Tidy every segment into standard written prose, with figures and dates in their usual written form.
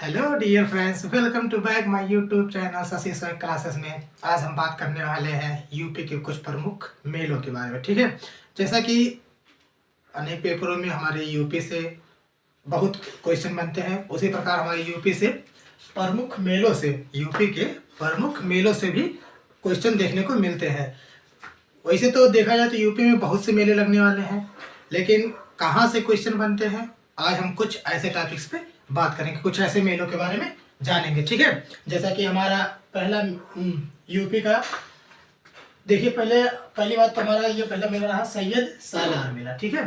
Hello dear friends, welcome to back my YouTube channel Shashi Soy classes में। आज हम बात करने वाले हैं यूपी के कुछ प्रमुख मेलों के बारे में। ठीक है, जैसा कि अनेक पेपरों में हमारे यूपी से बहुत क्वेश्चन बनते हैं, उसी प्रकार हमारे यूपी से प्रमुख मेलों से, यूपी के प्रमुख मेलों से भी क्वेश्चन देखने को मिलते हैं। वैसे तो देखा जाए तो यूपी में बहुत से मेले लगने वाले हैं, लेकिन कहाँ से क्वेश्चन बनते हैं, आज हम कुछ ऐसे टॉपिक्स पे बात करेंगे, कुछ ऐसे मेलों के बारे में जानेंगे। ठीक है, जैसा कि हमारा पहला यूपी का देखिए, पहली बात तो हमारा ये पहला मेला रहा सैयद सालार मेला। ठीक है,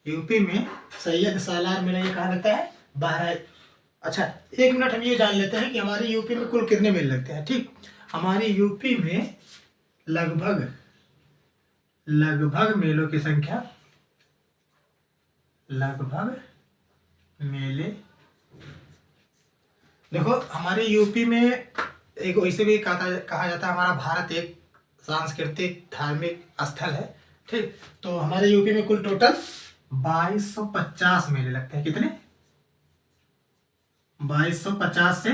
यूपी में सैयद सालार मेला ये कहाँ लगता है? बहराइच। अच्छा, एक मिनट हम ये जान लेते हैं कि हमारे यूपी में कुल कितने मेले लगते हैं। ठीक, हमारी यूपी में लगभग मेलों की संख्या, लगभग मेले, देखो हमारे यूपी में एक वैसे भी कहा जाता है हमारा भारत एक सांस्कृतिक धार्मिक स्थल है। ठीक, तो हमारे यूपी में कुल टोटल 2250 मेले लगते हैं। कितने? 2250 से,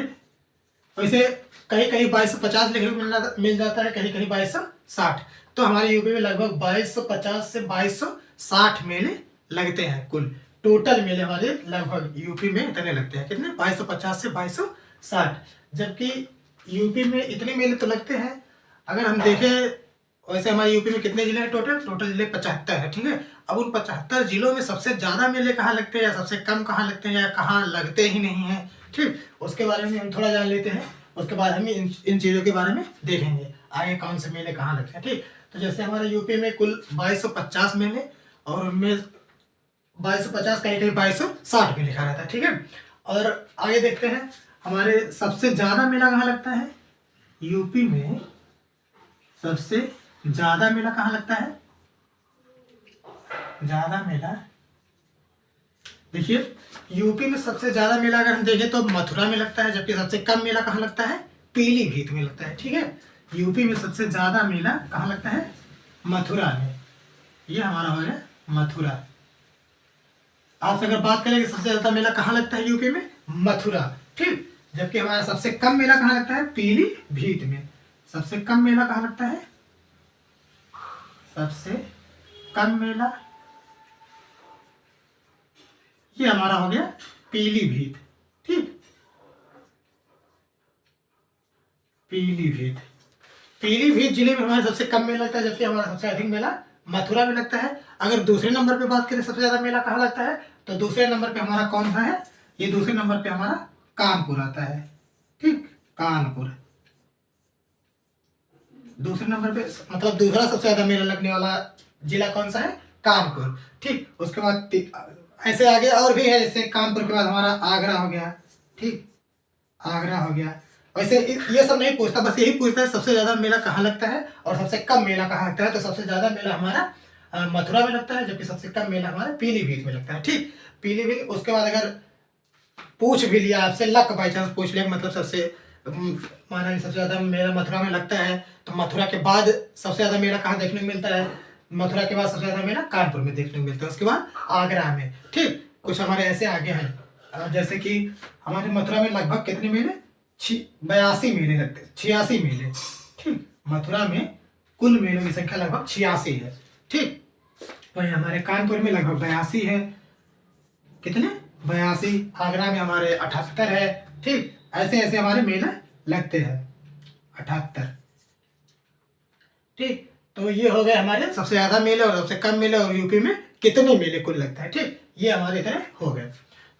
वैसे कहीं कहीं 2250 लिखने को मिल जाता है, कहीं कहीं 2260। तो हमारे यूपी में लगभग 2250 से 2260 मेले लगते हैं। कुल टोटल मेले हमारे लगभग यूपी में इतने लगते हैं। कितने? 2250 से 2260। जबकि यूपी में इतने मेले तो लगते हैं। अगर हम देखें वैसे हमारे यूपी में कितने जिले हैं? टोटल जिले 75 है। ठीक है, अब उन 75 जिलों में सबसे ज़्यादा मेले कहाँ लगते हैं या सबसे कम कहाँ लगते हैं या कहाँ लगते ही नहीं हैं, ठीक, उसके बारे में हम थोड़ा जान लेते हैं। उसके बाद हम इन चीज़ों के बारे में देखेंगे आगे कौन से मेले कहाँ लगते हैं। ठीक, तो जैसे हमारे यूपी में कुल 2250 मेले और उनमें 2250 कहीं कहीं 2260 भी लिखा रहता है। ठीक है, और आगे देखते हैं हमारे सबसे ज़्यादा मेला कहाँ लगता है। यूपी में सबसे ज़्यादा मेला कहाँ लगता है? ज़्यादा मेला, देखिए यूपी में सबसे ज़्यादा मेला अगर हम देखें तो मथुरा में लगता है, जबकि सबसे कम मेला कहाँ लगता है? पीलीभीत में लगता है। ठीक है, यूपी में सबसे ज़्यादा मेला कहाँ लगता है? मथुरा में। ये हमारा हो गया मथुरा। आपसे अगर बात करें कि सबसे ज़्यादा मेला कहाँ लगता है यूपी में? मथुरा। ठीक, जबकि हमारा सबसे कम मेला कहाँ लगता है? पीलीभीत में। सबसे कम मेला कहाँ लगता है? सबसे कम मेला ये हमारा हो गया पीलीभीत। ठीक, पीलीभीत जिले में हमारा सबसे कम मेला लगता है, जबकि हमारा सबसे अधिक मेला मथुरा में लगता है। अगर दूसरे नंबर पे बात करें सबसे ज्यादा मेला कहाँ लगता है, तो दूसरे नंबर पे हमारा कौन सा है? ये दूसरे नंबर पे हमारा कानपुर आता है। ठीक, कानपुर दूसरे नंबर पे, मतलब दूसरा सबसे ज्यादा मेला लगने वाला जिला कौन सा है? कानपुर। ठीक, उसके बाद ऐसे आगे और भी है, जैसे कानपुर के बाद हमारा आगरा हो गया। ठीक, आगरा हो गया। वैसे ये सब नहीं पूछता, बस यही पूछता है सबसे ज्यादा मेला कहाँ लगता है और सबसे कम मेला कहाँ लगता है। तो सबसे ज्यादा मेला हमारा मथुरा में लगता है, जबकि सबसे कम मेला हमारा पीलीभीत में लगता है। ठीक, पीलीभीत। उसके बाद अगर पूछ भी लिया आपसे, लक बाई चांस पूछ लिया, मतलब सबसे माना सबसे ज्यादा मेला मथुरा में लगता है, तो मथुरा के बाद सबसे ज्यादा मेला कहाँ देखने को मिलता है? मथुरा के बाद सबसे ज्यादा मेला कानपुर में देखने को मिलता है, उसके बाद आगरा में। ठीक, कुछ हमारे ऐसे आगे हैं, जैसे कि हमारे मथुरा में लगभग कितने मेले? 82 मेले लगते हैं, 86 मेले। ठीक, मथुरा में कुल मेलों की संख्या लगभग 86 है। ठीक, वही हमारे कानपुर में लगभग 82 है। कितने? 82। आगरा में हमारे 78 है। ठीक, ऐसे ऐसे हमारे मेले लगते हैं, 78। ठीक, तो ये हो गए हमारे सबसे ज्यादा मेले और सबसे कम मेले और यूपी में कितने मेले कुल लगता है। ठीक, ये हमारे इतने हो गए।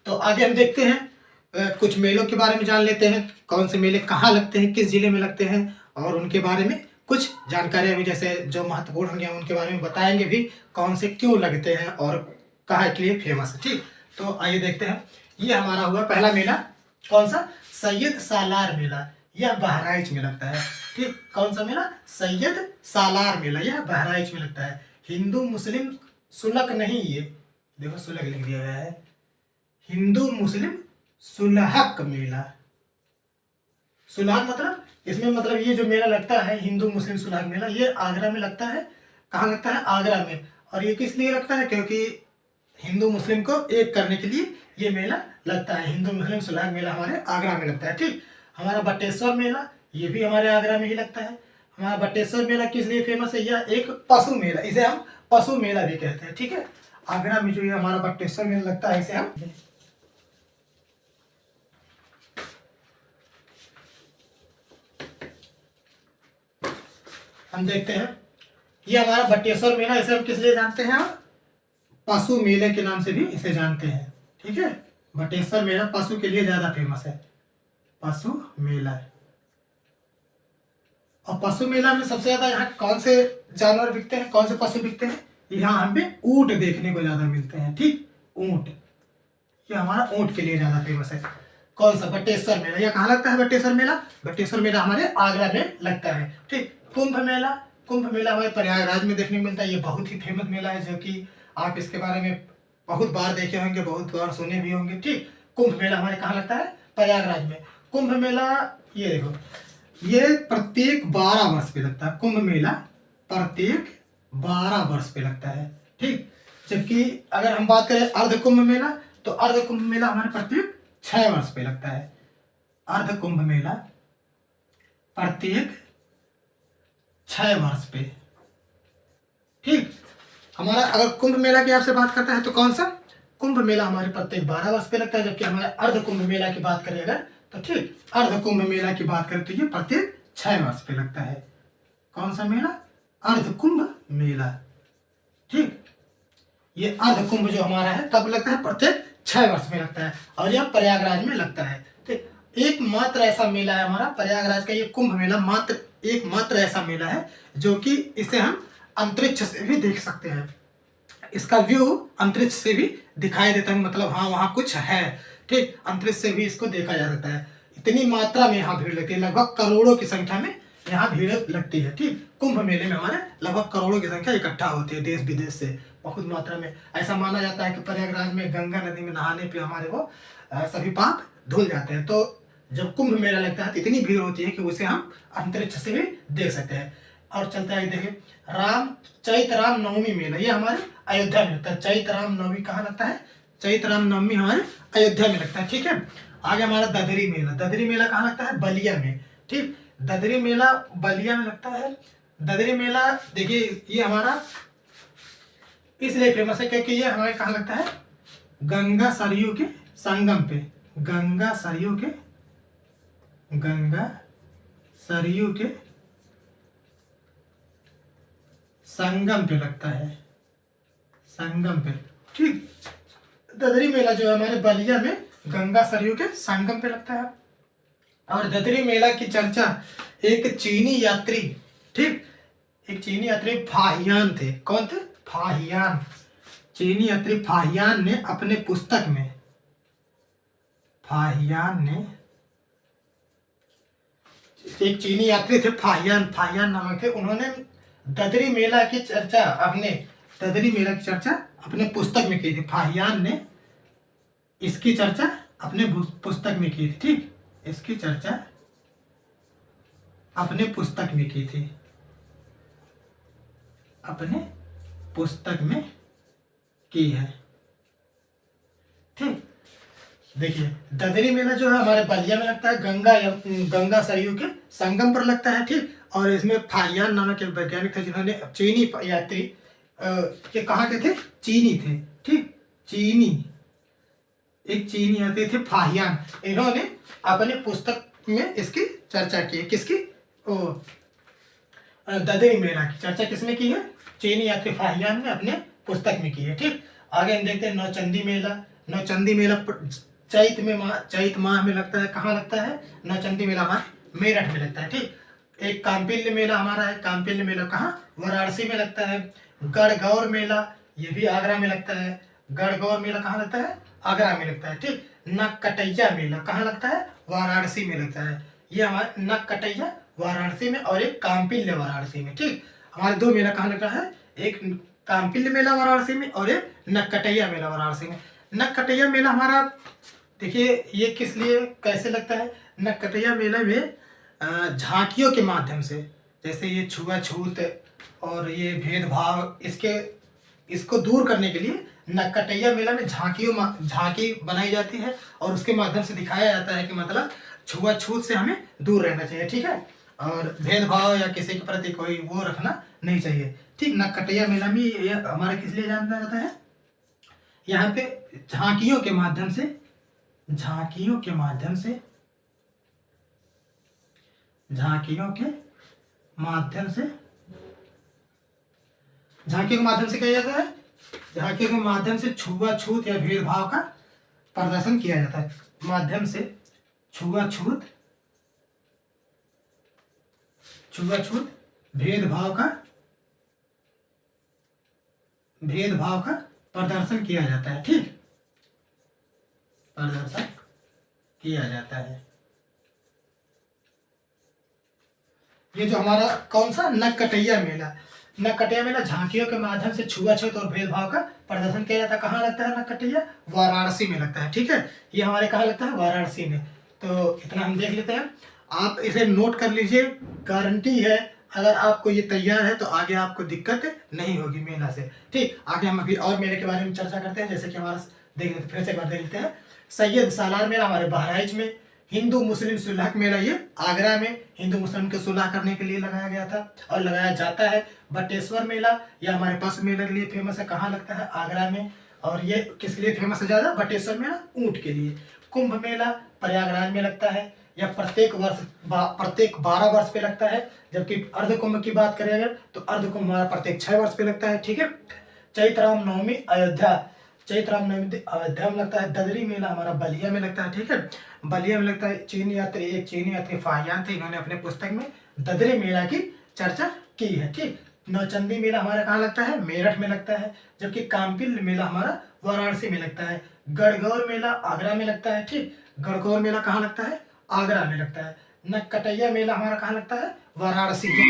तो आगे हम देखते हैं कुछ मेलों के बारे में जान लेते हैं, कौन से मेले कहाँ लगते हैं, किस जिले में लगते हैं, और उनके बारे में कुछ जानकारी भी जैसे जो महत्वपूर्ण होंगे उनके बारे में बताएंगे भी, कौन से क्यों लगते हैं और कहाँ के लिए फेमस है। ठीक, तो आइए देखते हैं। ये हमारा हुआ पहला मेला, कौन सा? सैयद सालार मेला। यह बहराइच में लगता है। ठीक, कौन सा मेला? सैयद सालार मेला, यह बहराइच में लगता है। हिंदू मुस्लिम सुलह नहीं, ये देखो सुलह लिख दिया गया है, हिंदू मुस्लिम सुलहक मेला। सुलहक मतलब इसमें, मतलब ये जो मेला लगता है हिंदू मुस्लिम सुलहक मेला, ये आगरा में लगता है। कहाँ लगता है? आगरा में। और ये किस लिए लगता है? क्योंकि हिंदू मुस्लिम को एक करने के लिए ये मेला लगता है। हिंदू मुस्लिम सुलह मेला हमारे आगरा में लगता है। ठीक, हमारा बटेश्वर मेला ये भी हमारे आगरा में ही लगता है। हमारा बटेश्वर मेला किस लिए फेमस है? यह एक पशु मेला, इसे हम पशु मेला भी कहते हैं। ठीक है, आगरा में जो ये हमारा बटेश्वर मेला लगता है इसे हम देखते हैं। ये हमारा बटेश्वर मेला, इसे हम किस लिए जानते हैं? पशु मेले के नाम से भी इसे जानते हैं। ठीक है, बटेश्वर मेला पशु के लिए ज्यादा फेमस है, पशु मेला। और पशु मेला में सबसे ज्यादा यहाँ कौन से जानवर बिकते हैं, कौन से पशु बिकते हैं? यहाँ हमें ऊंट देखने को ज्यादा मिलते हैं। ठीक, ऊंट, ये हमारा ऊंट के लिए ज्यादा फेमस है। कौन सा? बटेश्वर मेला। यह कहाँ लगता है बटेश्वर मेला? बटेश्वर मेला हमारे आगरा में लगता है। ठीक, कुंभ मेला, कुंभ मेला हमारे प्रयागराज में देखने को मिलता है। ये बहुत ही फेमस मेला है, जो कि आप इसके बारे में बहुत बार देखे होंगे, बहुत बार सुने भी होंगे। ठीक, कुंभ मेला हमारे कहाँ लगता है? प्रयागराज में। कुंभ मेला ये देखो, ये प्रत्येक 12 वर्ष पे लगता है। कुंभ मेला प्रत्येक 12 वर्ष पे लगता है। ठीक, जबकि अगर हम बात करें अर्ध कुंभ मेला, तो अर्ध कुंभ मेला हमारे प्रत्येक 6 वर्ष पे लगता है। अर्ध कुंभ मेला प्रत्येक 6 वर्ष पे। ठीक, हमारा अगर कुंभ मेला की आपसे बात करता है तो कौन सा? कुंभ मेला हमारे प्रत्येक 12 वर्ष पे लगता है। जबकि हमारे अर्ध कुंभ मेला की बात करें अगर, तो ठीक, अर्ध कुंभ मेला की बात करें तो ये प्रत्येक 6 वर्ष पे लगता है। कौन सा मेला? अर्ध कुंभ मेला। ठीक, ये अर्ध कुंभ जो हमारा है कब लगता है? प्रत्येक 6 वर्ष में लगता है, और यह प्रयागराज में लगता है। ठीक, एकमात्र ऐसा मेला है हमारा प्रयागराज का, ये कुंभ मेला मात्र एकमात्र ऐसा मेला है जो कि इसे हम अंतरिक्ष से भी देख सकते हैं। इसका व्यू अंतरिक्ष से भी दिखाई देता है, मतलब हाँ वहाँ कुछ है। ठीक, अंतरिक्ष से भी इसको देखा जा सकता है। इतनी मात्रा में यहाँ भीड़ लगती है, लगभग करोड़ों की संख्या में यहाँ भीड़ लगती है। ठीक, कुंभ मेले में हमारे लगभग करोड़ों की संख्या इकट्ठा होती है, देश विदेश से बहुत मात्रा में। ऐसा माना जाता है कि प्रयागराज में गंगा नदी में नहाने पे हमारे वो सभी पाप धुल जाते हैं। तो जब कुंभ मेला लगता है तो इतनी भीड़ होती है कि उसे हम अंतरिक्ष से भी देख सकते हैं। और चलता है, देखिए, चैत राम नवमी मेला, ये हमारे अयोध्या में लगता है। चैत राम नवमी कहाँ लगता है? चैत राम नवमी हमारे अयोध्या में लगता है। ठीक है, आगे हमारा ददरी मेला। ददरी मेला कहाँ लगता है? बलिया में। ठीक, ददरी मेला बलिया में लगता है। ददरी मेला देखिए, ये हमारा इसलिए फेमस है क्योंकि ये हमारे कहाँ लगता है? गंगा सरयू के संगम पे। गंगा सरयू के संगम पे लगता है, संगम पे। ठीक, ददरी मेला जो है हमारे बलिया में गंगा सरयू के संगम पे लगता है। और ददरी मेला की चर्चा एक चीनी यात्री, ठीक, एक चीनी यात्री फाहियान थे। कौन थे? फाहियान। चीनी यात्री फाहियान ने अपने पुस्तक में, फाहियान ने, एक चीनी यात्री थे फाहियान, फाहियान नामक थे। उन्होंने ददरी मेला की चर्चा अपने पुस्तक में की थी। फाहियान ने इसकी चर्चा अपने पुस्तक में की थी। ठीक, इसकी चर्चा अपने पुस्तक में की थी, अपने पुस्तक में की है। ठीक, देखिए, ददरी मेला जो है हमारे बलिया में लगता है, गंगा सरयू के संगम पर लगता है। ठीक, और इसमें फाहियान नामक एक वैज्ञानिक थे जिन्होंने चीनी यात्री के कहाँ के थे? चीनी थे। ठीक, एक चीनी यात्री थे फाहियान, इन्होंने अपने पुस्तक में इसकी चर्चा की है। किसकी? ददरी मेला की चर्चा किसने की है? चीनी यात्री फाहियान ने अपने पुस्तक में की है। ठीक, आगे हम देखते हैं नौचंदी मेला। नौचंदी मेला चैत माह में लगता है। कहाँ लगता है? नौचंदी मेला हमारे मेरठ में लगता है। ठीक, एक कांपिल्य मेला हमारा है। कांपिल्य मेला कहाँ? वाराणसी में लगता है। गढ़गौर मेला ये भी आगरा में लगता है। गढ़गौर मेला कहाँ लगता है? आगरा में लगता है। ठीक, नककटैया मेला कहाँ लगता है? वाराणसी में लगता है। ये हमारे नककटैया वाराणसी में और एक कांपिल्य वाराणसी में। ठीक, हमारे दो मेला कहाँ लगता है? एक कांपिल्य मेला वाराणसी में और एक नककटैया मेला वाराणसी में। नककटैया मेला हमारा देखिए, ये किस लिए कैसे लगता है? नककटैया मेला में झांकियों के माध्यम से, जैसे ये छुआछूत और ये भेदभाव, इसको दूर करने के लिए नककटैया मेला में झांकी बनाई जाती है और उसके माध्यम से दिखाया जाता है कि मतलब छुआछूत से हमें दूर रहना चाहिए, ठीक है, और भेदभाव या किसी के प्रति कोई वो रखना नहीं चाहिए, ठीक। नककटैया मेला में ये हमारा किस लिए जाना जाता है, यहाँ पे झांकियों के माध्यम से झांकियों के माध्यम से झांकियों के माध्यम से झांकियों के माध्यम से क्या जाता है, झांकियों के माध्यम से छुआछूत या भेदभाव का प्रदर्शन किया जाता है, माध्यम से छुआछूत भेदभाव का प्रदर्शन किया जाता है, ठीक, प्रदर्शन किया जाता है। ये जो हमारा कौन सा नककटैया मेला झांकियों के माध्यम से छुआछूत और भेदभाव का प्रदर्शन किया जाता है। कहाँ लगता है नककटैया, वाराणसी में लगता है, ठीक है, ये हमारे कहाँ लगता है, वाराणसी में। तो इतना हम देख लेते हैं, आप इसे नोट कर लीजिए, गारंटी है अगर आपको ये तैयार है तो आगे आपको दिक्कत नहीं होगी मेला से, ठीक। आगे हम अभी और मेले के बारे में चर्चा करते हैं, जैसे कि हमारा देख लेते, फिर से एक बार देख लेते हैं। सैयद सालार मेला हमारे बहराइच में, हिंदू मुस्लिम सुलह मेला ये आगरा में हिंदू मुस्लिम के सुलह करने के लिए लगाया गया था और लगाया जाता है। बटेश्वर मेला ये हमारे पास मेले के लिए फेमस है, कहाँ लगता है, आगरा में, और ये किस लिए फेमस है ज़्यादा, बटेश्वर मेला ऊँट के लिए। कुंभ मेला प्रयागराज में लगता है, यह प्रत्येक 12 वर्ष पे लगता है, जबकि अर्ध कुंभ की बात करें अगर तो अर्ध कुंभ हमारा प्रत्येक 6 वर्ष पे लगता है, ठीक है। चैत्र रामनवमी अयोध्या में लगता है। ददरी मेला हमारा बलिया में लगता है, ठीक है, बलिया में लगता है। चीनी यात्री फाहियान थे, इन्होंने अपने पुस्तक में ददरी मेला की चर्चा की है, ठीक। नौचंदी मेला हमारा कहाँ लगता है, मेरठ में लगता है, जबकि काम्पिल मेला हमारा वाराणसी में लगता है। गणगौर मेला आगरा में लगता है, ठीक, गणगौर मेला कहाँ लगता है, आगरा में लगता है। नककटैया मेला हमारा कहाँ लगता है, वाराणसी में।